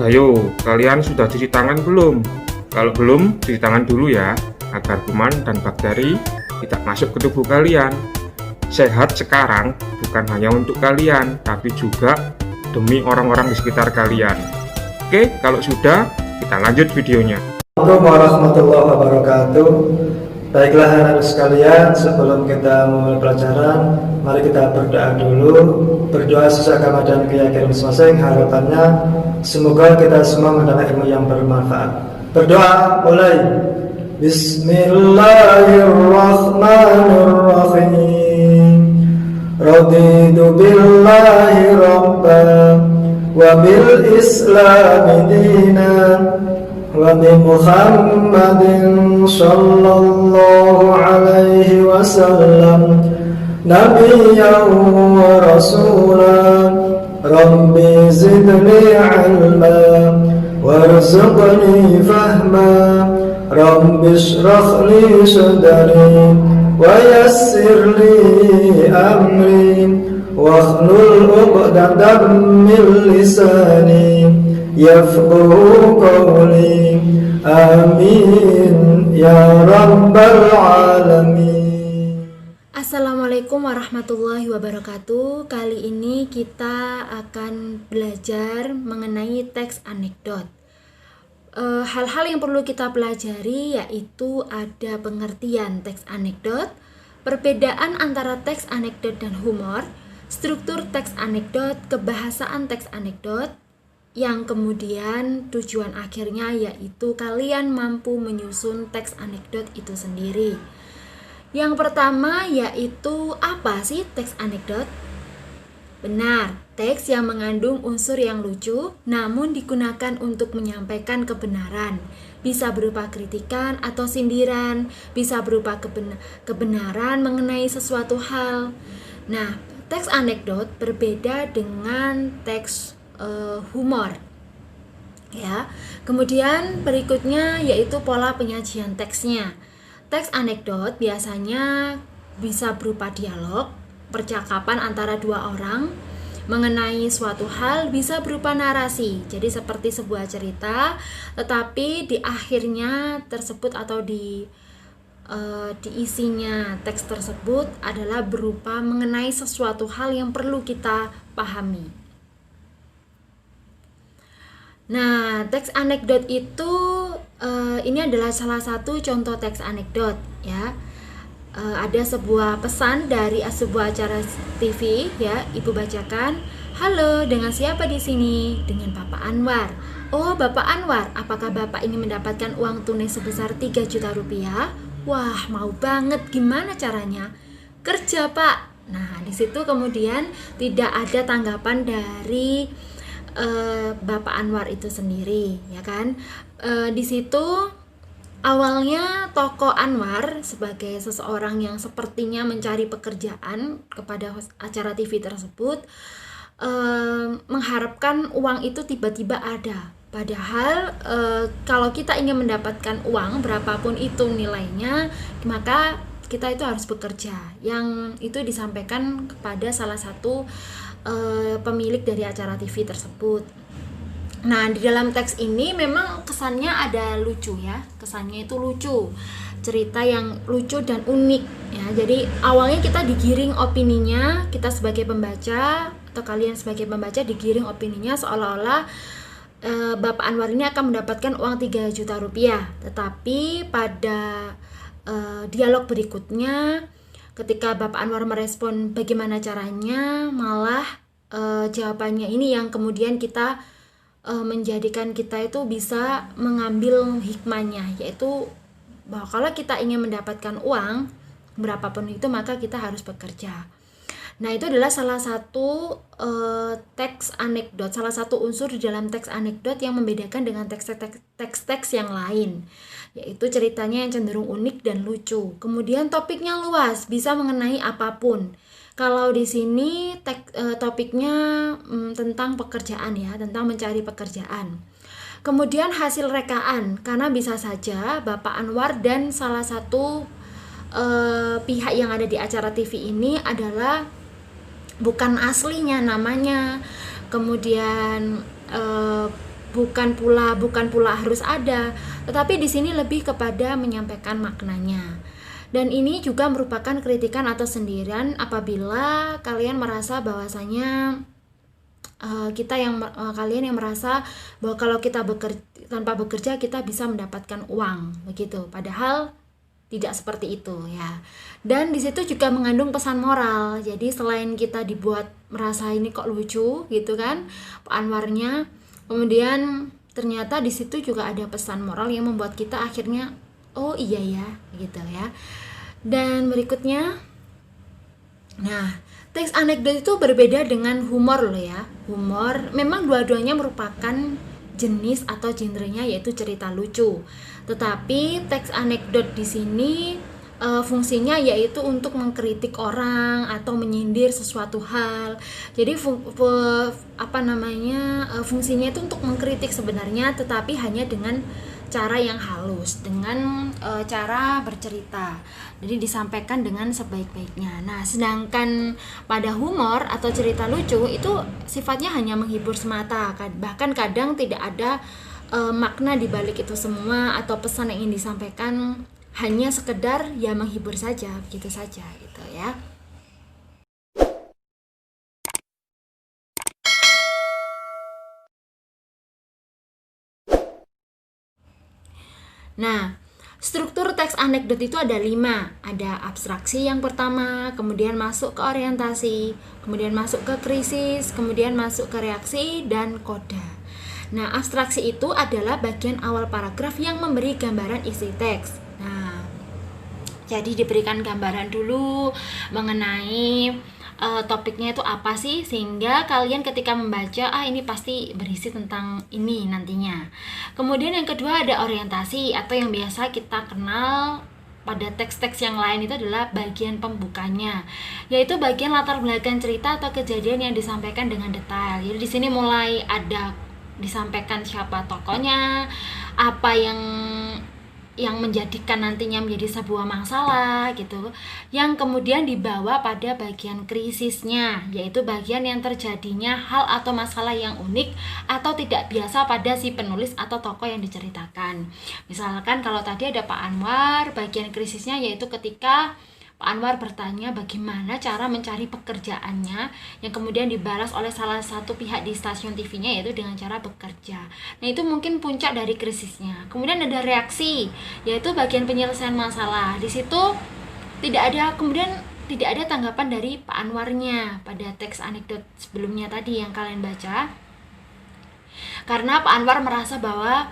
Ayo, kalian sudah cuci tangan belum? Kalau belum, cuci tangan dulu ya, agar kuman dan bakteri tidak masuk ke tubuh kalian. Sehat sekarang bukan hanya untuk kalian, tapi juga demi orang-orang di sekitar kalian. Oke, kalau sudah, kita lanjut videonya. Assalamualaikum warahmatullahi wabarakatuh. Baiklah anak-anak sekalian, sebelum kita mulai pelajaran, mari kita berdoa dulu. Berdoa sesuai agama dan keyakinan masing-masing. Harapannya semoga kita semua mendapat ilmu yang bermanfaat. Berdoa mulai. Bismillahirrahmanirrahim. Raditu billahi rabban wa bil islami dinan wa bi Muhammadin sallallahu alaihi wasallam nabiyyan wa rasulan. Rabbi zidni ilma warzuqni fahma. Rabbi shrah li sadri wa yassir li amri wahlul 'uqdatam min lisani yafqahu qawli. Amin ya rabbal alamin. Assalamualaikum warahmatullahi wabarakatuh. Kali ini kita akan belajar mengenai teks anekdot. Hal-hal yang perlu kita pelajari yaitu ada pengertian teks anekdot, perbedaan antara teks anekdot dan humor, struktur teks anekdot, kebahasaan teks anekdot, yang kemudian tujuan akhirnya yaitu kalian mampu menyusun teks anekdot itu sendiri. Yang pertama yaitu apa sih teks anekdot? Benar, teks yang mengandung unsur yang lucu namun digunakan untuk menyampaikan kebenaran. Bisa berupa kritikan atau sindiran, bisa berupa kebenaran mengenai sesuatu hal. Nah, teks anekdot berbeda dengan teks humor. Ya. Kemudian berikutnya yaitu pola penyajian teksnya. Teks anekdot biasanya bisa berupa dialog, percakapan antara dua orang mengenai suatu hal, bisa berupa narasi. Jadi seperti sebuah cerita, tetapi di akhirnya tersebut atau di isinya teks tersebut adalah berupa mengenai sesuatu hal yang perlu kita pahami. Nah, teks anekdot itu ini adalah salah satu contoh teks anekdot ya. Ada sebuah pesan dari sebuah acara TV ya, Ibu bacakan. Halo, dengan siapa di sini? Dengan Bapak Anwar. Oh, Bapak Anwar, apakah Bapak ini mendapatkan uang tunai sebesar 3 juta rupiah? Wah, mau banget. Gimana caranya? Kerja, Pak. Nah, di situ kemudian tidak ada tanggapan dari Bapak Anwar itu sendiri, ya kan? Di situ awalnya tokoh Anwar sebagai seseorang yang sepertinya mencari pekerjaan kepada acara TV tersebut mengharapkan uang itu tiba-tiba ada. Padahal kalau kita ingin mendapatkan uang berapapun itu nilainya, maka kita itu harus bekerja. Yang itu disampaikan kepada salah satu pemilik dari acara TV tersebut. Nah, di dalam teks ini memang kesannya ada lucu ya. Kesannya itu lucu. Cerita yang lucu dan unik ya. Jadi awalnya kita digiring opininya, kita sebagai pembaca atau kalian sebagai pembaca digiring opininya seolah-olah Bapak Anwar ini akan mendapatkan uang 3 juta rupiah. Tetapi pada dialog berikutnya ketika Bapak Anwar merespon bagaimana caranya, malah jawabannya ini yang kemudian kita menjadikan kita itu bisa mengambil hikmahnya, yaitu bahwa kalau kita ingin mendapatkan uang berapapun itu maka kita harus bekerja. Nah, itu adalah salah satu teks anekdot, salah satu unsur di dalam teks anekdot yang membedakan dengan teks-teks yang lain, yaitu ceritanya yang cenderung unik dan lucu. Kemudian topiknya luas, bisa mengenai apapun. Kalau di sini topiknya tentang pekerjaan ya, tentang mencari pekerjaan. Kemudian hasil rekaan, karena bisa saja Bapak Anwar dan salah satu pihak yang ada di acara TV ini adalah bukan aslinya namanya. Kemudian bukan pula harus ada, tetapi di sini lebih kepada menyampaikan maknanya. Dan ini juga merupakan kritikan atau sindiran apabila kalian merasa bahwasanya kalian yang merasa bahwa kalau kita tanpa bekerja kita bisa mendapatkan uang begitu, padahal tidak seperti itu ya. Dan di situ juga mengandung pesan moral. Jadi selain kita dibuat merasa ini kok lucu gitu kan Pak Anwarnya, kemudian ternyata di situ juga ada pesan moral yang membuat kita akhirnya oh iya ya gitu ya. Dan berikutnya, nah, teks anekdot itu berbeda dengan humor loh ya. Humor memang dua-duanya merupakan jenis atau genrenya yaitu cerita lucu. Tetapi teks anekdot di sini fungsinya yaitu untuk mengkritik orang atau menyindir sesuatu hal. Jadi fungsinya itu untuk mengkritik sebenarnya, tetapi hanya dengan cara yang halus, dengan cara bercerita. Jadi disampaikan dengan sebaik-baiknya. Nah, sedangkan pada humor atau cerita lucu itu sifatnya hanya menghibur semata, bahkan kadang tidak ada makna di balik itu semua atau pesan yang ingin disampaikan, hanya sekedar ya menghibur saja, begitu saja gitu ya. Nah, struktur teks anekdot itu ada 5. Ada abstraksi yang pertama, kemudian masuk ke orientasi, kemudian masuk ke krisis, kemudian masuk ke reaksi, dan koda. Nah, abstraksi itu adalah bagian awal paragraf yang memberi gambaran isi teks. Nah, jadi diberikan gambaran dulu mengenai topiknya itu apa sih, sehingga kalian ketika membaca ini pasti berisi tentang ini nantinya. Kemudian yang kedua ada orientasi atau yang biasa kita kenal pada teks-teks yang lain itu adalah bagian pembukanya, yaitu bagian latar belakang cerita atau kejadian yang disampaikan dengan detail. Jadi di sini mulai ada disampaikan siapa tokohnya, apa yang menjadikan nantinya menjadi sebuah masalah gitu, yang kemudian dibawa pada bagian krisisnya, yaitu bagian yang terjadinya hal atau masalah yang unik atau tidak biasa pada si penulis atau tokoh yang diceritakan. Misalkan kalau tadi ada Pak Anwar, bagian krisisnya yaitu ketika Pak Anwar bertanya bagaimana cara mencari pekerjaannya, yang kemudian dibalas oleh salah satu pihak di stasiun TV-nya yaitu dengan cara bekerja. Nah, itu mungkin puncak dari krisisnya. Kemudian ada reaksi, yaitu bagian penyelesaian masalah. Di situ tidak ada tanggapan dari Pak Anwarnya pada teks anekdot sebelumnya tadi yang kalian baca. Karena Pak Anwar merasa bahwa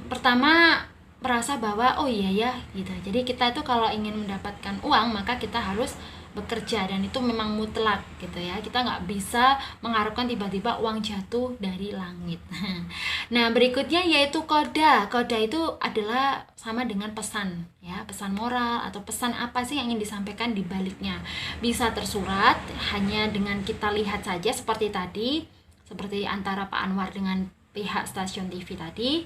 pertama merasa bahwa oh iya ya gitu. Jadi kita itu kalau ingin mendapatkan uang maka kita harus bekerja, dan itu memang mutlak gitu ya. Kita nggak bisa mengharapkan tiba-tiba uang jatuh dari langit. Nah, berikutnya yaitu koda. Koda itu adalah sama dengan pesan ya, pesan moral atau pesan apa sih yang ingin disampaikan di baliknya. Bisa tersurat hanya dengan kita lihat saja seperti tadi, seperti antara Pak Anwar dengan pihak stasiun TV tadi.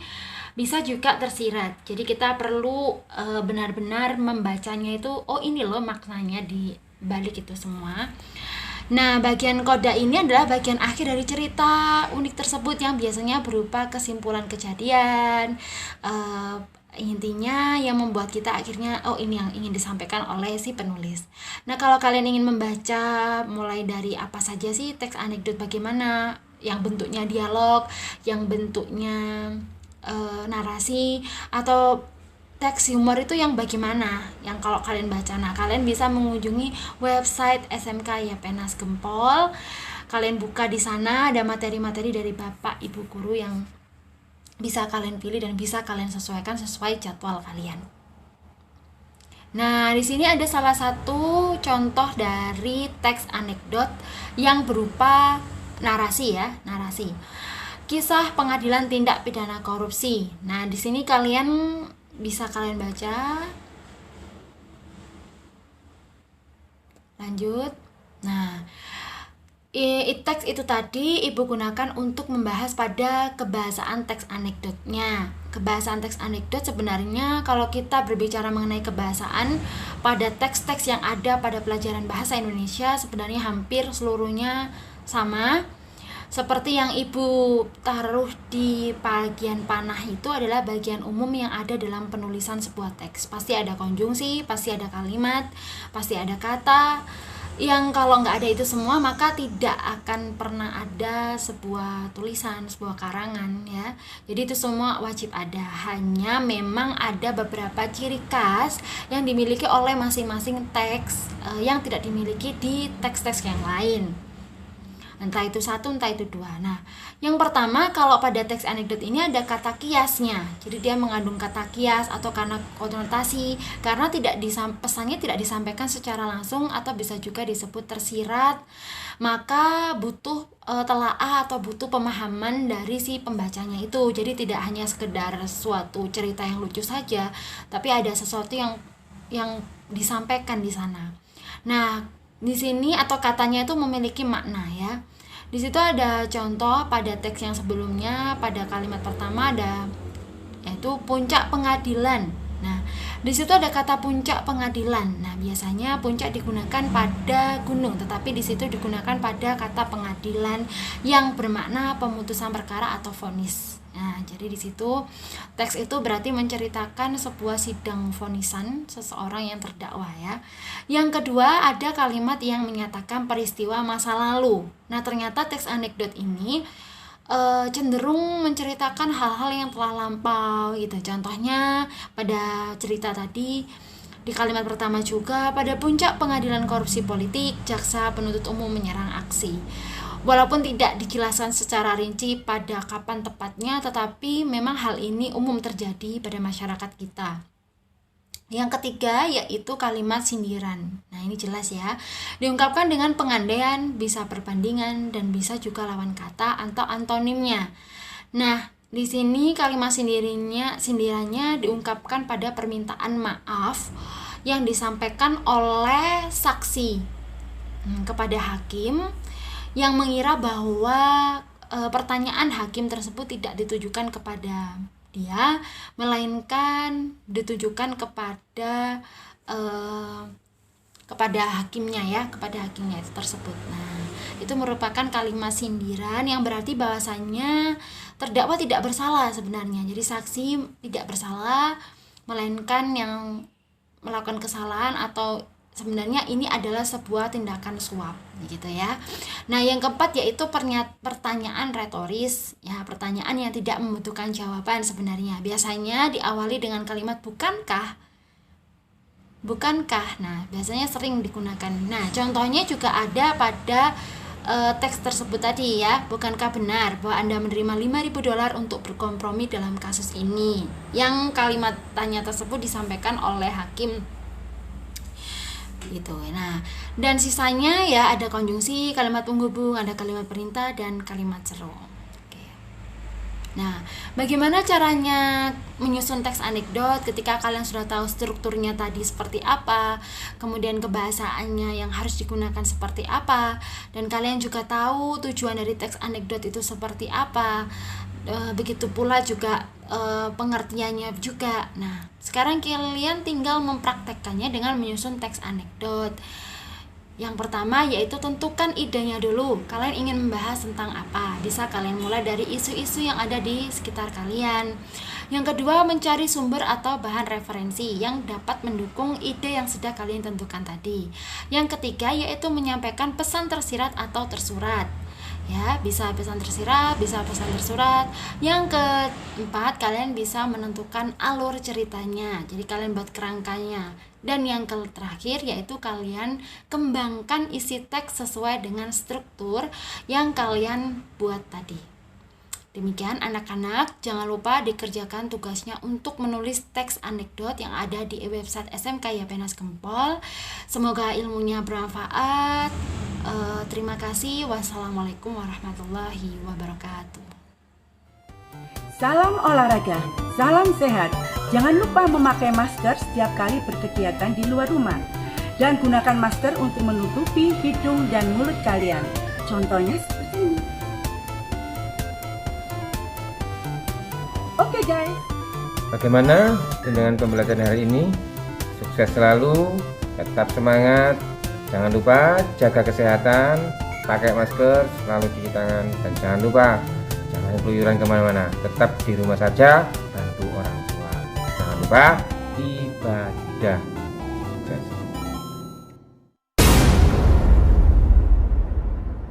Bisa juga tersirat, jadi kita perlu benar-benar membacanya itu, oh ini loh maknanya di balik itu semua. Nah, bagian koda ini adalah bagian akhir dari cerita unik tersebut yang biasanya berupa kesimpulan kejadian, intinya yang membuat kita akhirnya oh ini yang ingin disampaikan oleh si penulis. Nah, kalau kalian ingin membaca mulai dari apa saja sih teks anekdot, bagaimana yang bentuknya dialog, yang bentuknya narasi, atau teks humor itu yang bagaimana yang kalau kalian baca. Nah, kalian bisa mengunjungi website SMK Yapenas Gempol. Kalian buka di sana, ada materi-materi dari Bapak Ibu guru yang bisa kalian pilih dan bisa kalian sesuaikan sesuai jadwal kalian. Nah, di sini ada salah satu contoh dari teks anekdot yang berupa narasi ya, narasi. Kisah pengadilan tindak pidana korupsi. Nah, di sini kalian bisa kalian baca. Lanjut. Nah, teks itu tadi Ibu gunakan untuk membahas pada kebahasaan teks anekdotnya. Kebahasaan teks anekdot sebenarnya kalau kita berbicara mengenai kebahasaan pada teks-teks yang ada pada pelajaran bahasa Indonesia sebenarnya hampir seluruhnya sama. Seperti yang Ibu taruh di bagian panah itu adalah bagian umum yang ada dalam penulisan sebuah teks. Pasti ada konjungsi, pasti ada kalimat, pasti ada kata. Yang kalau nggak ada itu semua maka tidak akan pernah ada sebuah tulisan, sebuah karangan ya. Jadi itu semua wajib ada. Hanya memang ada beberapa ciri khas yang dimiliki oleh masing-masing teks yang tidak dimiliki di teks-teks yang lain. Entah itu satu, entah itu dua. Nah, yang pertama kalau pada teks anekdot ini ada kata kiasnya. Jadi dia mengandung kata kias atau karena konotasi, karena pesannya tidak disampaikan secara langsung atau bisa juga disebut tersirat, maka butuh telaah atau butuh pemahaman dari si pembacanya itu. Jadi tidak hanya sekedar suatu cerita yang lucu saja, tapi ada sesuatu yang disampaikan di sana. Nah, di sini atau katanya itu memiliki makna ya. Di situ ada contoh pada teks yang sebelumnya, pada kalimat pertama ada yaitu puncak pengadilan. Nah, di situ ada kata puncak pengadilan. Nah, biasanya puncak digunakan pada gunung, tetapi di situ digunakan pada kata pengadilan yang bermakna pemutusan perkara atau vonis. Nah, jadi di situ teks itu berarti menceritakan sebuah sidang vonisan seseorang yang terdakwa ya. Yang kedua ada kalimat yang menyatakan peristiwa masa lalu. Nah, ternyata teks anekdot ini cenderung menceritakan hal-hal yang telah lampau gitu. Contohnya pada cerita tadi di kalimat pertama juga, pada puncak pengadilan korupsi politik, jaksa penuntut umum menyerang aksi. Walaupun tidak dijelaskan secara rinci pada kapan tepatnya, tetapi memang hal ini umum terjadi pada masyarakat kita. Yang ketiga yaitu kalimat sindiran. Nah, ini jelas ya. Diungkapkan dengan pengandaian, bisa perbandingan, dan bisa juga lawan kata atau antonimnya. Nah, di sini kalimat sindirannya diungkapkan pada permintaan maaf yang disampaikan oleh saksi kepada hakim yang mengira bahwa pertanyaan hakim tersebut tidak ditujukan kepada dia, melainkan ditujukan kepada hakimnya ya, kepada hakimnya itu tersebut. Nah, itu merupakan kalimat sindiran yang berarti bahwasannya terdakwa tidak bersalah sebenarnya. Jadi saksi tidak bersalah, melainkan yang melakukan kesalahan atau sebenarnya ini adalah sebuah tindakan suap gitu ya. Nah, yang keempat yaitu pertanyaan retoris ya, pertanyaan yang tidak membutuhkan jawaban sebenarnya. Biasanya diawali dengan kalimat bukankah. Nah, biasanya sering digunakan. Nah, contohnya juga ada pada teks tersebut tadi ya. Bukankah benar bahwa Anda menerima $5.000 untuk berkompromi dalam kasus ini? Yang kalimat tanya tersebut disampaikan oleh hakim gitu. Nah, dan sisanya ya ada konjungsi, kalimat penghubung, ada kalimat perintah, dan kalimat seru. Oke. Nah, bagaimana caranya menyusun teks anekdot ketika kalian sudah tahu strukturnya tadi seperti apa, kemudian kebahasaannya yang harus digunakan seperti apa, dan kalian juga tahu tujuan dari teks anekdot itu seperti apa. Begitu pula juga pengertiannya juga. Nah, sekarang kalian tinggal mempraktekkannya dengan menyusun teks anekdot. Yang pertama yaitu tentukan idenya dulu. Kalian ingin membahas tentang apa? Bisa kalian mulai dari isu-isu yang ada di sekitar kalian. Yang kedua, mencari sumber atau bahan referensi yang dapat mendukung ide yang sudah kalian tentukan tadi. Yang ketiga yaitu menyampaikan pesan tersirat atau tersurat. Ya, bisa pesan tersirat, bisa pesan tersurat. Yang keempat, kalian bisa menentukan alur ceritanya. Jadi kalian buat kerangkanya. Dan yang terakhir yaitu kalian kembangkan isi teks sesuai dengan struktur yang kalian buat tadi. Demikian anak-anak, jangan lupa dikerjakan tugasnya untuk menulis teks anekdot yang ada di website SMK Yapenas Gempol. Semoga ilmunya bermanfaat. Terima kasih. Wassalamualaikum warahmatullahi wabarakatuh. Salam olahraga, salam sehat. Jangan lupa memakai masker setiap kali berkegiatan di luar rumah. Dan gunakan masker untuk menutupi hidung dan mulut kalian. Contohnya seperti ini. Oke guys. Bagaimana dengan pembelajaran hari ini? Sukses selalu, tetap semangat. Jangan lupa jaga kesehatan, pakai masker, selalu cuci tangan, dan jangan lupa jangan keluyuran kemana-mana, tetap di rumah saja, bantu orang tua. Jangan lupa ibadah.